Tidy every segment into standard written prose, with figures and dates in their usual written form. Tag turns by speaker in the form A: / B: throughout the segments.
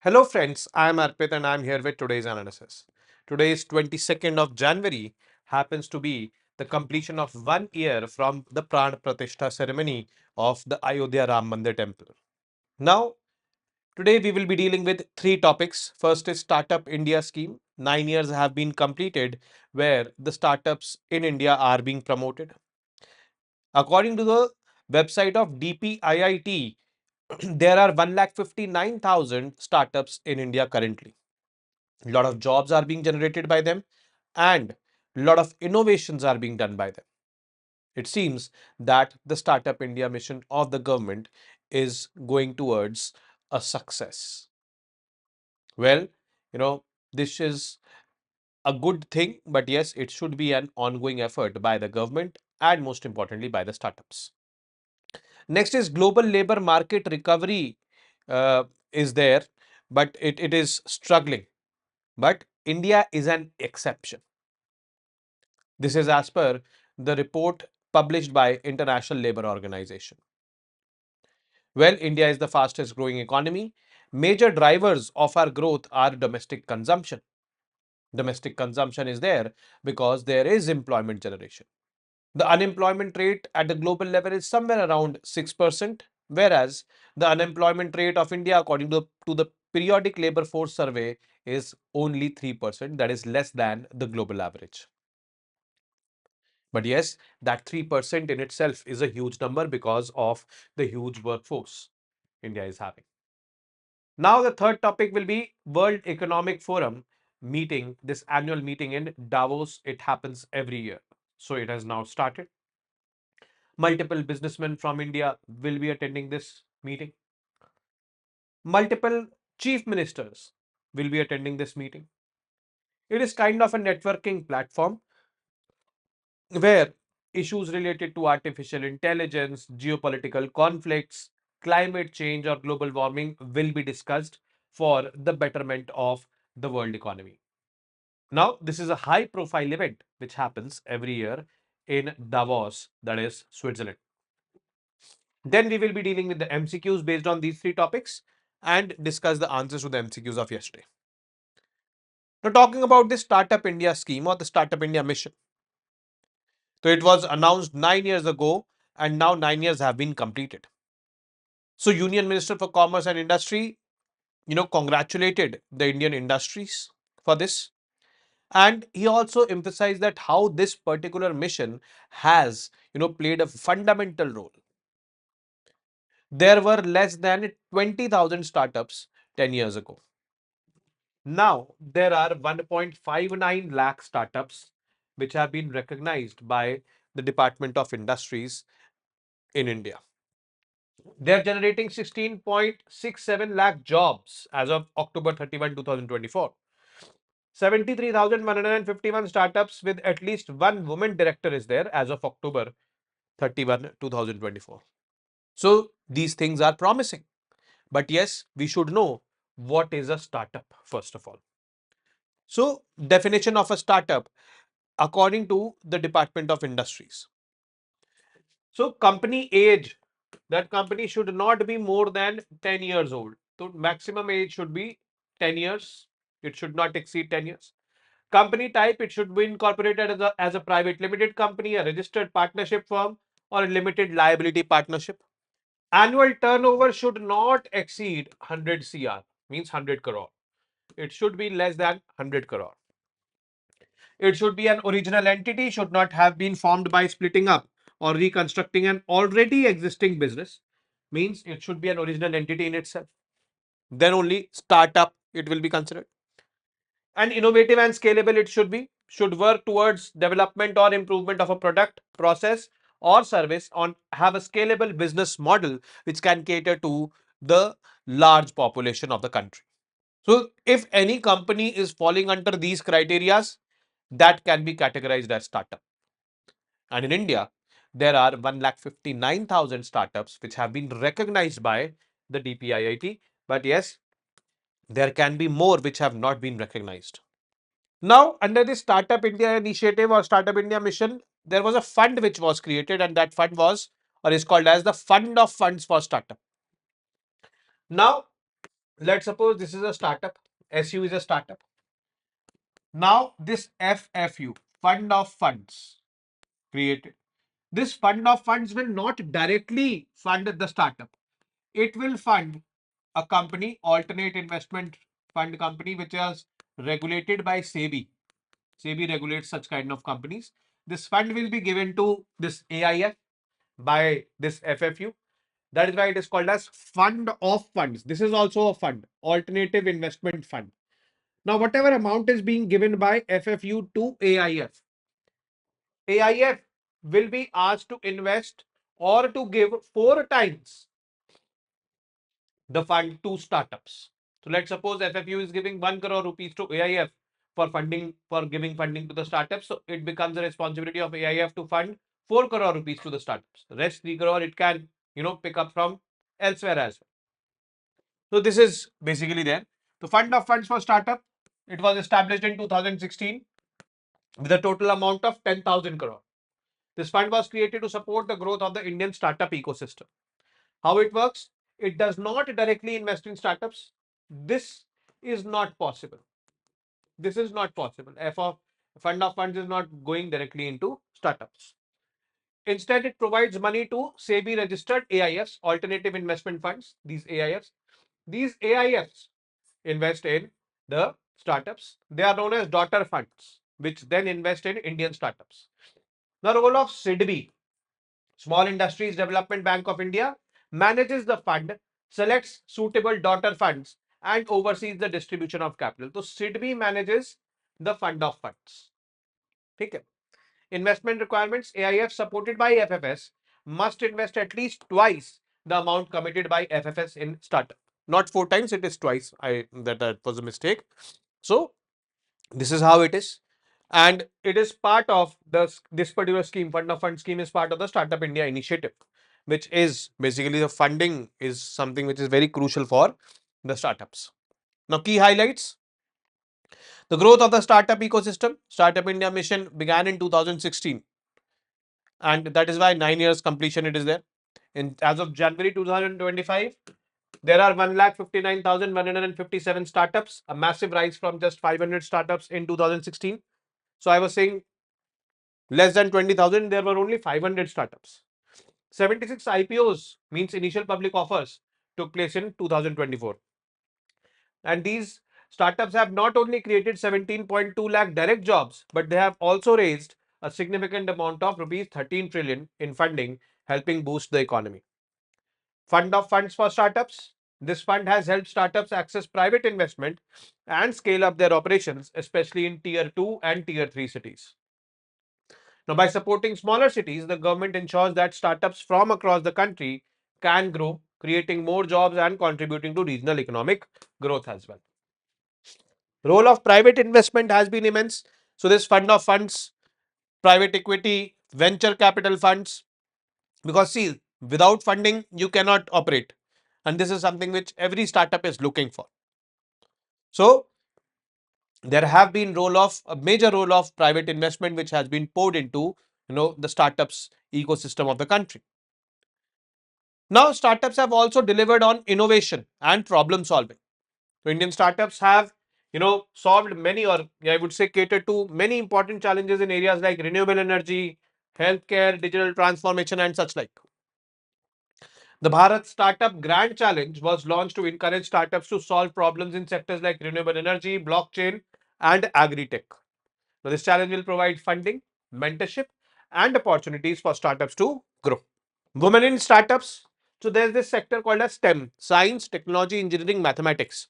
A: Hello friends, I am Arpit and I am here with today's analysis. Today's 22nd of January happens to be the completion of 1 year from the Pran Pratishtha ceremony of the Ayodhya Ram Mandir temple. Now, today we will be dealing with three topics. First is Startup India scheme. 9 years have been completed where the startups in India are being promoted. According to the website of DPIIT, there are 1,59,000 startups in India currently. A lot of jobs are being generated by them and a lot of innovations are being done by them. It seems that the Startup India mission of the government is going towards a success. Well, you know, this is a good thing, but yes, it should be an ongoing effort by the government and most importantly by the startups. Next is global labor market recovery is there, but it is struggling. But India is an exception. This is as per the report published by International Labour Organization. Well, India is the fastest growing economy. Major drivers of our growth are domestic consumption. Domestic consumption is there because there is employment generation. The unemployment rate at the global level is somewhere around 6%, whereas the unemployment rate of India, according to the periodic labor force survey, is only 3%, that is less than the global average. But yes, that 3% in itself is a huge number because of the huge workforce India is having. Now, the third topic will be World Economic Forum meeting, this annual meeting in Davos. It happens every year. So it has now started. Multiple businessmen from India will be attending this meeting. Multiple chief ministers will be attending this meeting. It is kind of a networking platform where issues related to artificial intelligence, geopolitical conflicts, climate change, or global warming will be discussed for the betterment of the world economy. Now, this is a high profile event which happens every year in Davos, that is Switzerland. Then we will be dealing with the MCQs based on these three topics and discuss the answers to the MCQs of yesterday. Now, talking about this Startup India scheme or the Startup India mission. So, it was announced 9 years ago and now 9 years have been completed. So, Union Minister for Commerce and Industry, congratulated the Indian industries for this. And he also emphasized that how this particular mission has, played a fundamental role. There were less than 20,000 startups 10 years ago. Now, there are 1.59 lakh startups which have been recognized by the Department of Industries in India. They are generating 16.67 lakh jobs as of October 31, 2024. 73,151 startups with at least one woman director is there as of October 31, 2024. So, these things are promising. But yes, we should know what is a startup first of all. So, definition of a startup according to the Department of Industries. So, company age, that company should not be more than 10 years old. So, maximum age should be 10 years. It should not exceed 10 years. Company type, it should be incorporated as a private limited company, a registered partnership firm, or a limited liability partnership. Annual turnover should not exceed 100 CR, means 100 crore. It should be less than 100 crore. It should be an original entity, should not have been formed by splitting up or reconstructing an already existing business. Means it should be an original entity in itself. Then only startup it will be considered. And innovative and scalable it should work towards development or improvement of a product, process or service on have a scalable business model which can cater to the large population of the country. So if any company is falling under these criterias, that can be categorized as startup. And in India, there are 1,59,000 startups which have been recognized by the DPIIT. But yes, there can be more which have not been recognized. Now, under the Startup India initiative or Startup India mission, there was a fund which was created, and that fund was or is called as the Fund of Funds for Startup. Now, Let's suppose this is a startup. SU is a startup. Now this FFU, fund of funds, created. This fund of funds will not directly fund the startup. It will fund a company, alternate investment fund company, which is regulated by SEBI. SEBI regulates such kind of companies. This fund will be given to this AIF by this FFU. That is why it is called as fund of funds. This is also a fund, alternative investment fund. Now, whatever amount is being given by FFU to AIF, AIF will be asked to invest or to give 4 times the fund to startups. So let's suppose FFU is giving 1 crore rupees to AIF for funding, for giving funding to the startups. So it becomes the responsibility of AIF to fund 4 crore rupees to the startups. The rest 3 crore it can, pick up from elsewhere as well. So this is basically there. The fund of funds for startup, it was established in 2016 with a total amount of 10,000 crore. This fund was created to support the growth of the Indian startup ecosystem. How it works? It does not directly invest in startups. This is not possible. This is not possible. Therefore, fund of funds is not going directly into startups. Instead, it provides money to SEBI registered AIFs, alternative investment funds, these AIFs. These AIFs invest in the startups. They are known as daughter funds, which then invest in Indian startups. The role of SIDBI, Small Industries Development Bank of India, manages the fund, selects suitable daughter funds, and oversees the distribution of capital. So SIDBI manages the fund of funds. Okay. Investment requirements: AIF supported by FFS must invest at least twice the amount committed by FFS in startup. Not 4 times, it is twice. That was a mistake. So this is how it is. And it is part of this particular scheme. Fund of fund scheme is part of the Startup India initiative, which is basically the funding is something which is very crucial for the startups. Now, key highlights: the growth of the startup ecosystem. Startup India mission began in 2016, and that is why 9 years completion it is there. As of January 2025, there are 1,59,157 startups, a massive rise from just 500 startups in 2016. So I was saying less than 20,000, there were only 500 startups. 76 IPOs, means initial public offers, took place in 2024. And these startups have not only created 17.2 lakh direct jobs, but they have also raised a significant amount of rupees 13 trillion in funding, helping boost the economy. Fund of funds for startups. This fund has helped startups access private investment and scale up their operations, especially in tier 2 and tier 3 cities. Now, by supporting smaller cities, the government ensures that startups from across the country can grow, creating more jobs and contributing to regional economic growth as well. Role of private investment has been immense. So, this fund of funds, private equity, venture capital funds, because see, without funding, you cannot operate. And this is something which every startup is looking for. So, there have been a major role of private investment which has been poured into the startups ecosystem of the country. Now, startups have also delivered on innovation and problem solving. So, Indian startups have, solved many, or I would say catered to many important challenges in areas like renewable energy, healthcare, digital transformation, and such like. The Bharat Startup Grand Challenge was launched to encourage startups to solve problems in sectors like renewable energy, blockchain, and agri-tech. Now, this challenge will provide funding, mentorship, and opportunities for startups to grow. Women in startups. So there's this sector called as STEM: science, technology, engineering, mathematics.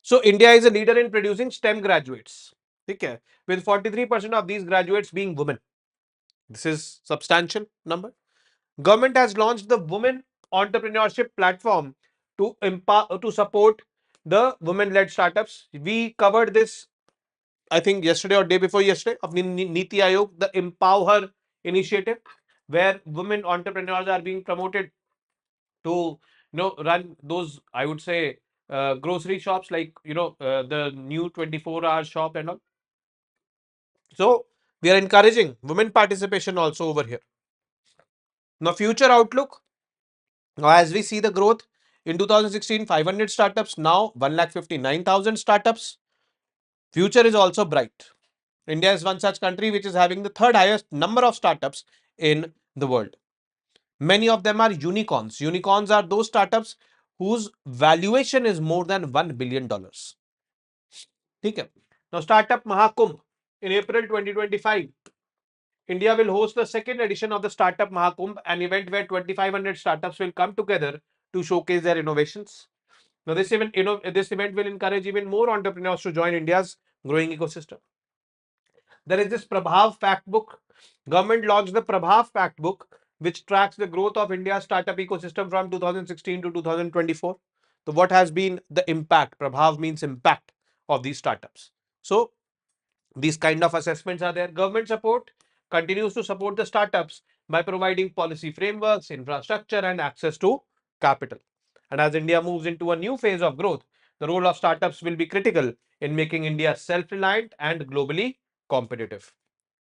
A: So India is a leader in producing STEM graduates. Okay, with 43% of these graduates being women. This is substantial number. Government has launched the Women Entrepreneurship Platform to empower, to support the women-led startups. We covered this, I think, yesterday or day before yesterday, of Niti Aayog, the Empower initiative, where women entrepreneurs are being promoted to run those, I would say, grocery shops, like the new 24-hour shop and all. So we are encouraging women participation also over here. Now, future outlook. Now, as we see the growth In 2016, 500 startups. Now 1,59,000 startups. Future is also bright. India is one such country which is having the third highest number of startups in the world. Many of them are unicorns. Unicorns are those startups whose valuation is more than $1 billion. Okay. Now, Startup Mahakumbh in April 2025. India will host the second edition of the Startup Mahakumbh, an event where 2,500 startups will come together to showcase their innovations. Now, this event will encourage even more entrepreneurs to join India's growing ecosystem. There is this Prabhav Fact Book. Government launched the Prabhav Fact Book, which tracks the growth of India's startup ecosystem from 2016 to 2024. So, what has been the impact? Prabhav means impact of these startups. So, these kind of assessments are there. Government support continues to support the startups by providing policy frameworks, infrastructure, and access to capital. And as India moves into a new phase of growth, the role of startups will be critical in making India self-reliant and globally competitive.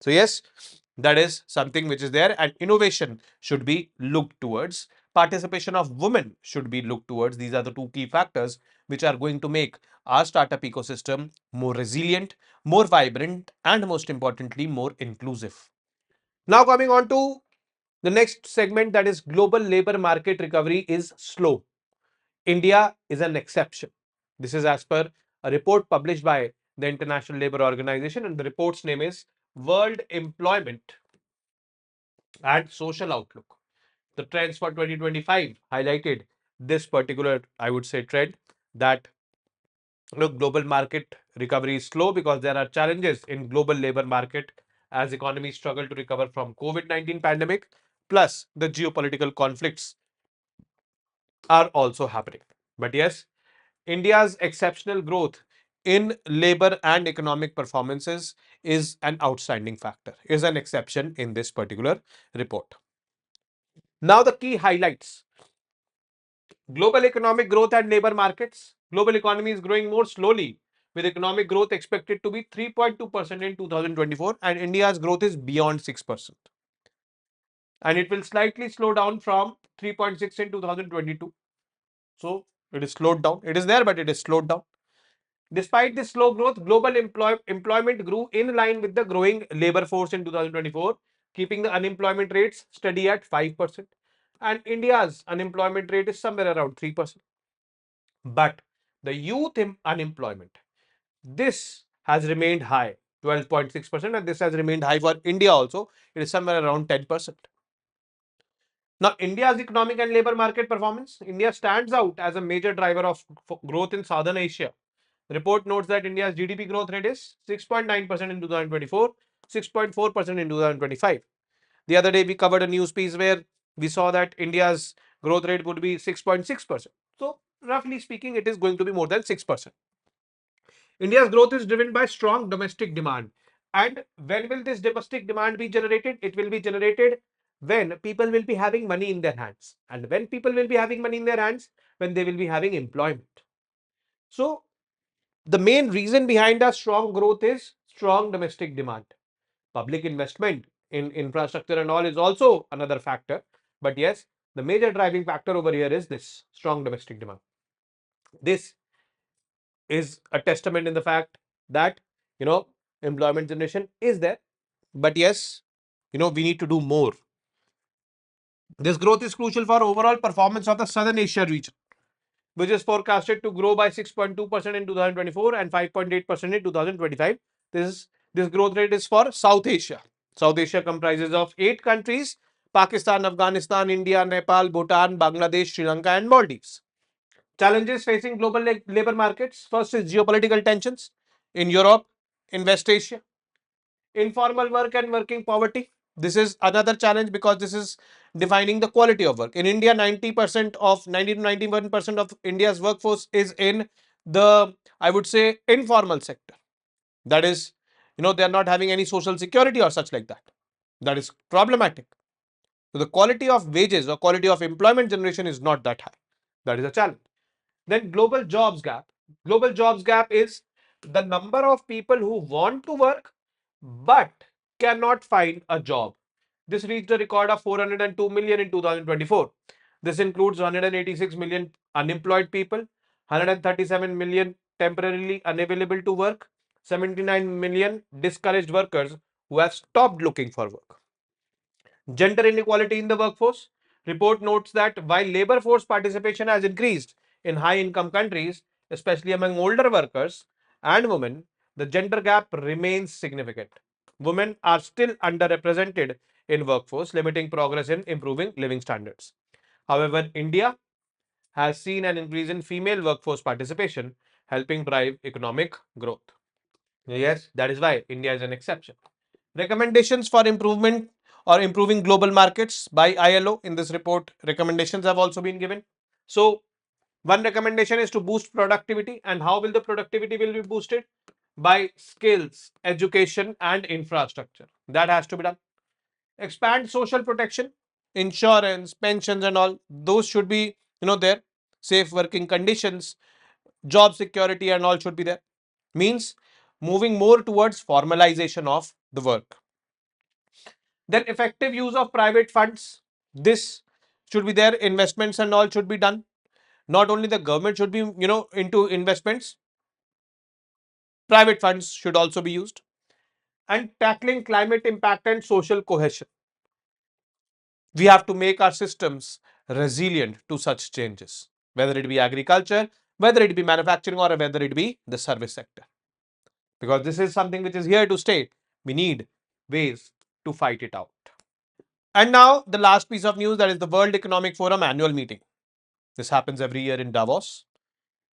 A: So yes, that is something which is there, and innovation should be looked towards. Participation of women should be looked towards. These are the two key factors which are going to make our startup ecosystem more resilient, more vibrant, and most importantly, more inclusive. Now coming on to the next segment, that is global labor market recovery is slow. India is an exception. This is as per a report published by the International Labour Organization, and the report's name is World Employment and Social Outlook. The trends for 2025 highlighted this particular, I would say, trend that global market recovery is slow because there are challenges in global labor market as economies struggle to recover from COVID-19 pandemic, plus the geopolitical conflicts are also happening. But yes, India's exceptional growth in labor and economic performances is an outstanding factor, is an exception in this particular report. Now the key highlights. Global economic growth and labor markets. Global economy is growing more slowly, with economic growth expected to be 3.2% in 2024, and India's growth is beyond 6%. And it will slightly slow down from 3.6 in 2022. So it is slowed down. It is there, but it is slowed down. Despite this slow growth, global employment grew in line with the growing labor force in 2024, keeping the unemployment rates steady at 5%. And India's unemployment rate is somewhere around 3%. But the youth unemployment, this has remained high, 12.6%, and this has remained high for India also. It is somewhere around 10%. Now, India's economic and labor market performance. India stands out as a major driver of growth in Southern Asia. The report notes that India's GDP growth rate is 6.9% in 2024, 6.4% in 2025. The other day, we covered a news piece where we saw that India's growth rate would be 6.6%. So, roughly speaking, it is going to be more than 6%. India's growth is driven by strong domestic demand. And when will this domestic demand be generated? It will be generated when people will be having money in their hands. And when people will be having money in their hands, when they will be having employment. So, the main reason behind our strong growth is strong domestic demand. Public investment in infrastructure and all is also another factor. But yes, the major driving factor over here is this strong domestic demand. This is a testament in the fact that, employment generation is there. But yes, we need to do more. This growth is crucial for overall performance of the Southern Asia region, which is forecasted to grow by 6.2% in 2024 and 5.8% in 2025. This growth rate is for South Asia. South Asia comprises of 8 countries: Pakistan, Afghanistan, India, Nepal, Bhutan, Bangladesh, Sri Lanka, and Maldives. Challenges facing global labor markets. First is geopolitical tensions in Europe, in West Asia. Informal work and working poverty. This is another challenge because this is defining the quality of work. In India, 90 to 91% of India's workforce is in the, I would say, informal sector. That is, they are not having any social security or such like that. That is problematic. So the quality of wages or quality of employment generation is not that high. That is a challenge. Then global jobs gap. Global jobs gap is the number of people who want to work but cannot find a job. This reached a record of 402 million in 2024. This includes 186 million unemployed people, 137 million temporarily unavailable to work, 79 million discouraged workers who have stopped looking for work. Gender inequality in the workforce. Report notes that while labor force participation has increased in high income countries, especially among older workers and women, the gender gap remains significant. Women are still underrepresented in workforce, limiting progress in improving living standards. However, India has seen an increase in female workforce participation, helping drive economic growth. Yes, that is why India is an exception. Recommendations for improvement or improving global markets by ILO. In this report, recommendations have also been given. So, one recommendation is to boost productivity. And how will the productivity will be boosted? By skills, education, and infrastructure. That has to be done. Expand social protection, insurance, pensions, and all. Those should be, there. Safe working conditions, job security, and all should be there. Means moving more towards formalization of the work. Then effective use of private funds. This should be there. Investments and all should be done. Not only the government should be, into investments, private funds should also be used. And tackling climate impact and social cohesion. We have to make our systems resilient to such changes, whether it be agriculture, whether it be manufacturing, or whether it be the service sector. Because this is something which is here to stay. We need ways to fight it out. And now the last piece of news, that is the World Economic Forum annual meeting. This happens every year in Davos.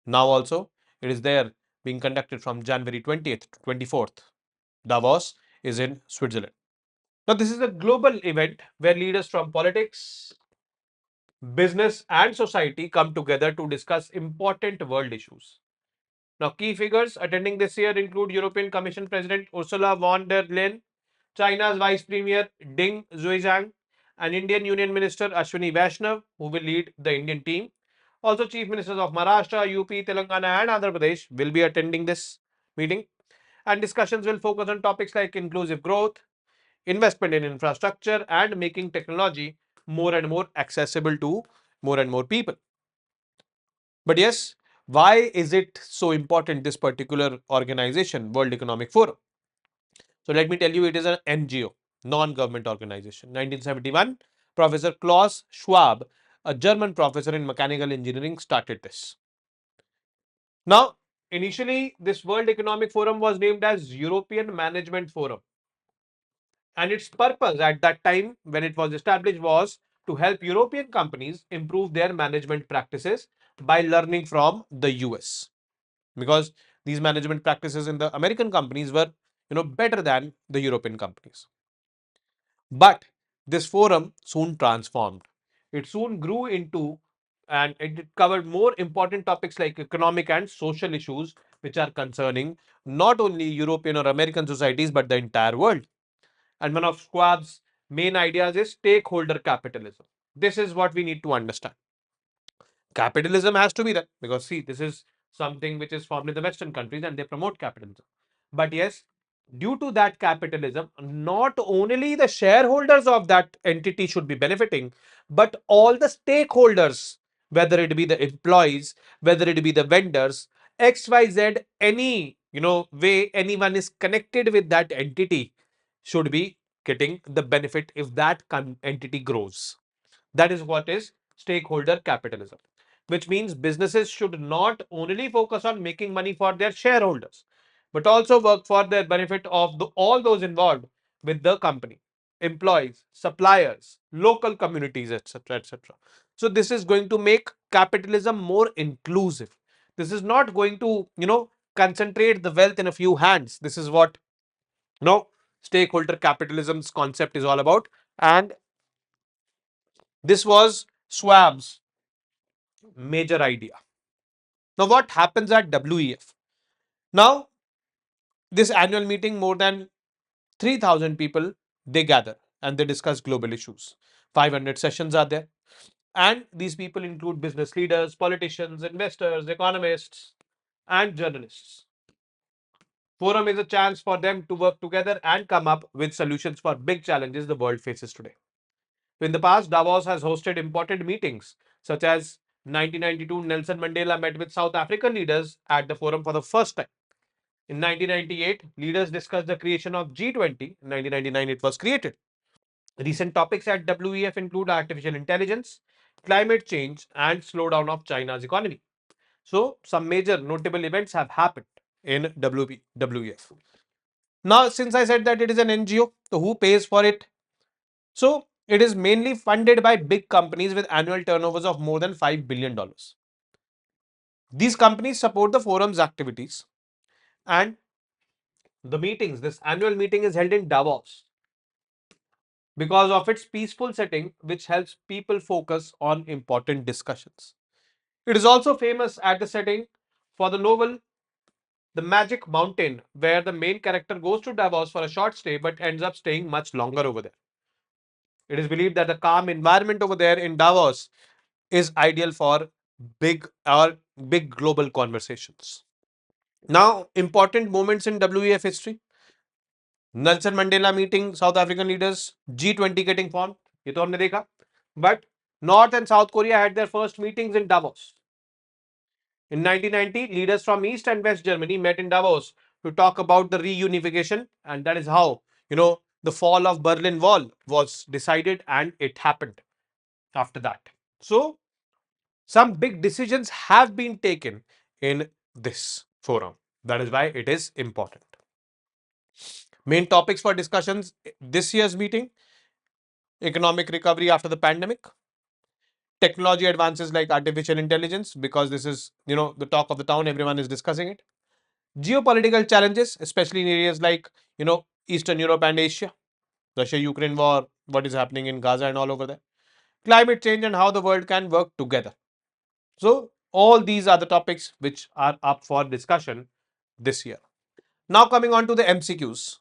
A: Now also it is there being conducted from January 20th to 24th. Davos is in Switzerland. Now this is a global event where leaders from politics, business and society come together to discuss important world issues. Now key figures attending this year include European Commission President Ursula von der Leyen, China's Vice Premier Ding Xuezhang, and Indian Union Minister Ashwini Vaishnav, who will lead the Indian team. Also, Chief Ministers of Maharashtra, UP, Telangana, and Andhra Pradesh will be attending this meeting. And discussions will focus on topics like inclusive growth, investment in infrastructure, and making technology more and more accessible to more and more people. But yes, why is it so important, this particular organization, World Economic Forum? So let me tell you, it is an NGO, non-government organization. 1971, Professor Klaus Schwab, a German professor in mechanical engineering, started this. Now, initially, this World Economic Forum was named as European Management Forum. And its purpose at that time, when it was established, was to help European companies improve their management practices by learning from the US. Because these management practices in the American companies were, better than the European companies. But this forum soon transformed. It soon grew into, and it covered more important topics like economic and social issues, which are concerning not only European or American societies, but the entire world. And one of Schwab's main ideas is stakeholder capitalism. This is what we need to understand. Capitalism has to be there, because see, this is something which is formed in the Western countries and they promote capitalism. But yes, due to that capitalism, not only the shareholders of that entity should be benefiting, but all the stakeholders, whether it be the employees, whether it be the vendors, XYZ, any way anyone is connected with that entity should be getting the benefit if that entity grows. That is what is stakeholder capitalism, which means businesses should not only focus on making money for their shareholders, but also work for the benefit of all those involved with the company, employees, suppliers, local communities, etc., etc. So this is going to make capitalism more inclusive. This is not going to, concentrate the wealth in a few hands. This is what, stakeholder capitalism's concept is all about. And this was Schwab's major idea. Now, what happens at WEF? Now, this annual meeting, more than 3,000 people, they gather and they discuss global issues. 500 sessions are there. And these people include business leaders, politicians, investors, economists, and journalists. Forum is a chance for them to work together and come up with solutions for big challenges the world faces today. In the past, Davos has hosted important meetings such as 1992, Nelson Mandela met with South African leaders at the forum for the first time. In 1998, leaders discussed the creation of G20. In 1999, it was created. Recent topics at WEF include artificial intelligence, climate change, and slowdown of China's economy. So, some major notable events have happened in WEF. Now, since I said that it is an NGO, so who pays for it? So, it is mainly funded by big companies with annual turnovers of more than $5 billion. These companies support the forum's activities, and the meetings, this annual meeting is held in Davos because of its peaceful setting, which helps people focus on important discussions. It is also famous at the setting for the novel The Magic Mountain, where the main character goes to Davos for a short stay but ends up staying much longer over there. It is believed that the calm environment over there in Davos is ideal for big global conversations. Now, important moments in WEF history. Nelson Mandela meeting South African leaders, G20 getting formed, ये तो हमने देखा. But North and South Korea had their first meetings in Davos. In 1990, leaders from East and West Germany met in Davos to talk about the reunification, and that is how, the fall of Berlin Wall was decided, and it happened after that. So, some big decisions have been taken in this forum. That is why it is important. Main topics for discussions this year's meeting: economic recovery after the pandemic, technology advances like artificial intelligence, because this is, the talk of the town, everyone is discussing it. Geopolitical challenges, especially in areas like, Eastern Europe and Asia, Russia-Ukraine war, what is happening in Gaza and all over there. Climate change and how the world can work together. So, all these are the topics which are up for discussion this year. Now, coming on to the MCQs.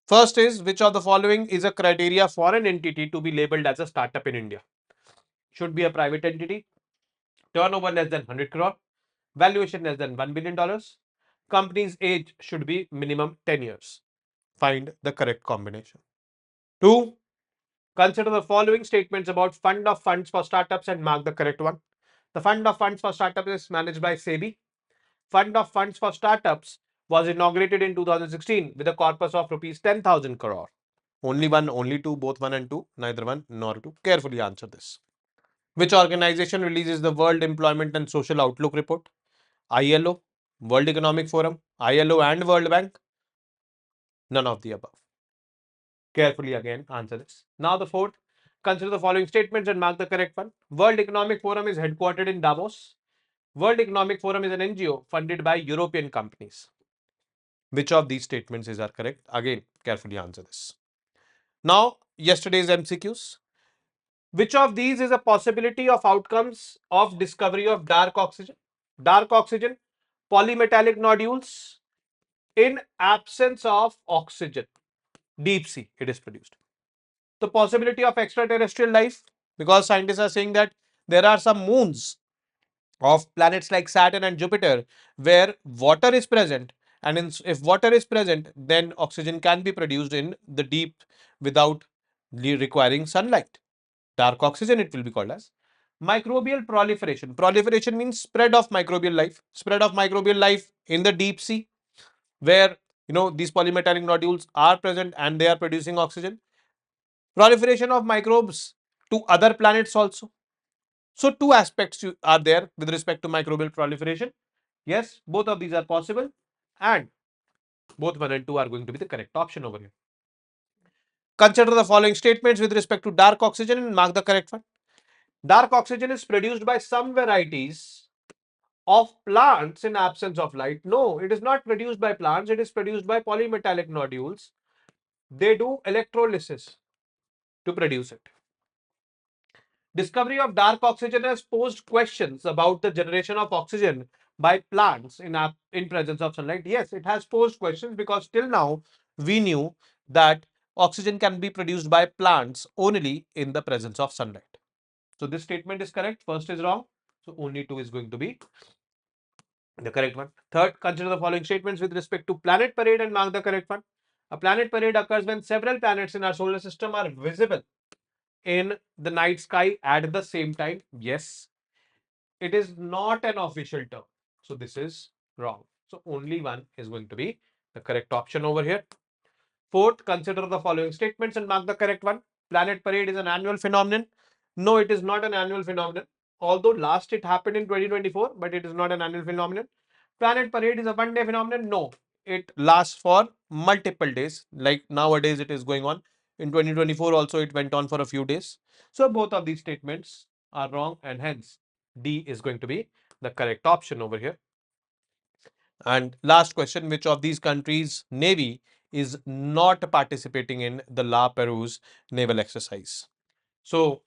A: First is, which of the following is a criteria for an entity to be labeled as a startup in India? Should be a private entity, turnover less than 100 crore, valuation less than $1 billion, company's age should be minimum 10 years. Find the correct combination. 2. Consider the following statements about fund of funds for startups and mark the correct one. The fund of funds for startups is managed by SEBI. Fund of funds for startups was inaugurated in 2016 with a corpus of rupees 10,000 crore. Only one, only two, both one and two, neither one nor two. Carefully answer this. Which organization releases the World Employment and Social Outlook report? ILO, World Economic Forum, ILO and World Bank? None of the above. Carefully again answer this. Now the fourth. Consider the following statements and mark the correct one. World Economic Forum is headquartered in Davos. World Economic Forum is an NGO funded by European companies. Which of these statements are correct? Again, carefully answer this. Now, yesterday's MCQs. Which of these is a possibility of outcomes of discovery of dark oxygen? Dark oxygen, polymetallic nodules in absence of oxygen. Deep sea, it is produced. The possibility of extraterrestrial life, because scientists are saying that there are some moons of planets like Saturn and Jupiter where water is present, and if water is present, then oxygen can be produced in the deep without requiring sunlight. Dark oxygen it will be called as. Microbial proliferation. Proliferation means spread of microbial life. Spread of microbial life in the deep sea where these polymetallic nodules are present and they are producing oxygen. Proliferation of microbes to other planets also. So two aspects are there with respect to microbial proliferation. Yes, both of these are possible, and both 1 and 2 are going to be the correct option over here. Consider the following statements with respect to dark oxygen and mark the correct one. Dark oxygen is produced by some varieties of plants in absence of light. No, it is not produced by plants. It is produced by polymetallic nodules. They do electrolysis to produce it. Discovery of dark oxygen has posed questions about the generation of oxygen by plants in presence of sunlight. Yes, it has posed questions because till now we knew that oxygen can be produced by plants only in the presence of sunlight. So this statement is correct. First is wrong. So only two is going to be the correct one. Third, consider the following statements with respect to planet parade and mark the correct one. A planet parade occurs when several planets in our solar system are visible in the night sky at the same time. Yes. It is not an official term. So this is wrong. So only one is going to be the correct option over here. Fourth, consider the following statements and mark the correct one. Planet Parade is an annual phenomenon. No, it is not an annual phenomenon. Although last it happened in 2024, but it is not an annual phenomenon. Planet Parade is a one-day phenomenon. No, it lasts for multiple days. Like nowadays it is going on. In 2024 also it went on for a few days. So both of these statements are wrong and hence D is going to be the correct option over here. And last question, which of these countries' navy is not participating in the La Perouse naval exercise? So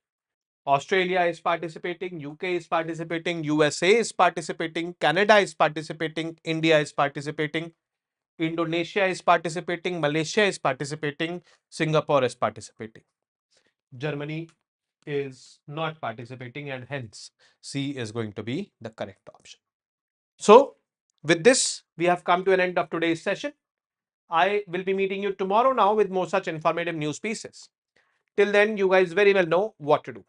A: Australia is participating, UK is participating, USA is participating, Canada is participating, India is participating, Indonesia is participating, Malaysia is participating, Singapore is participating. Germany is not participating and hence C is going to be the correct option. So with this, we have come to an end of today's session. I will be meeting you tomorrow now with more such informative news pieces. Till then, you guys very well know what to do.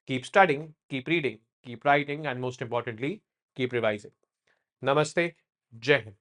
A: Keep studying, keep reading, keep writing, and most importantly, keep revising. Namaste. Jai Hind.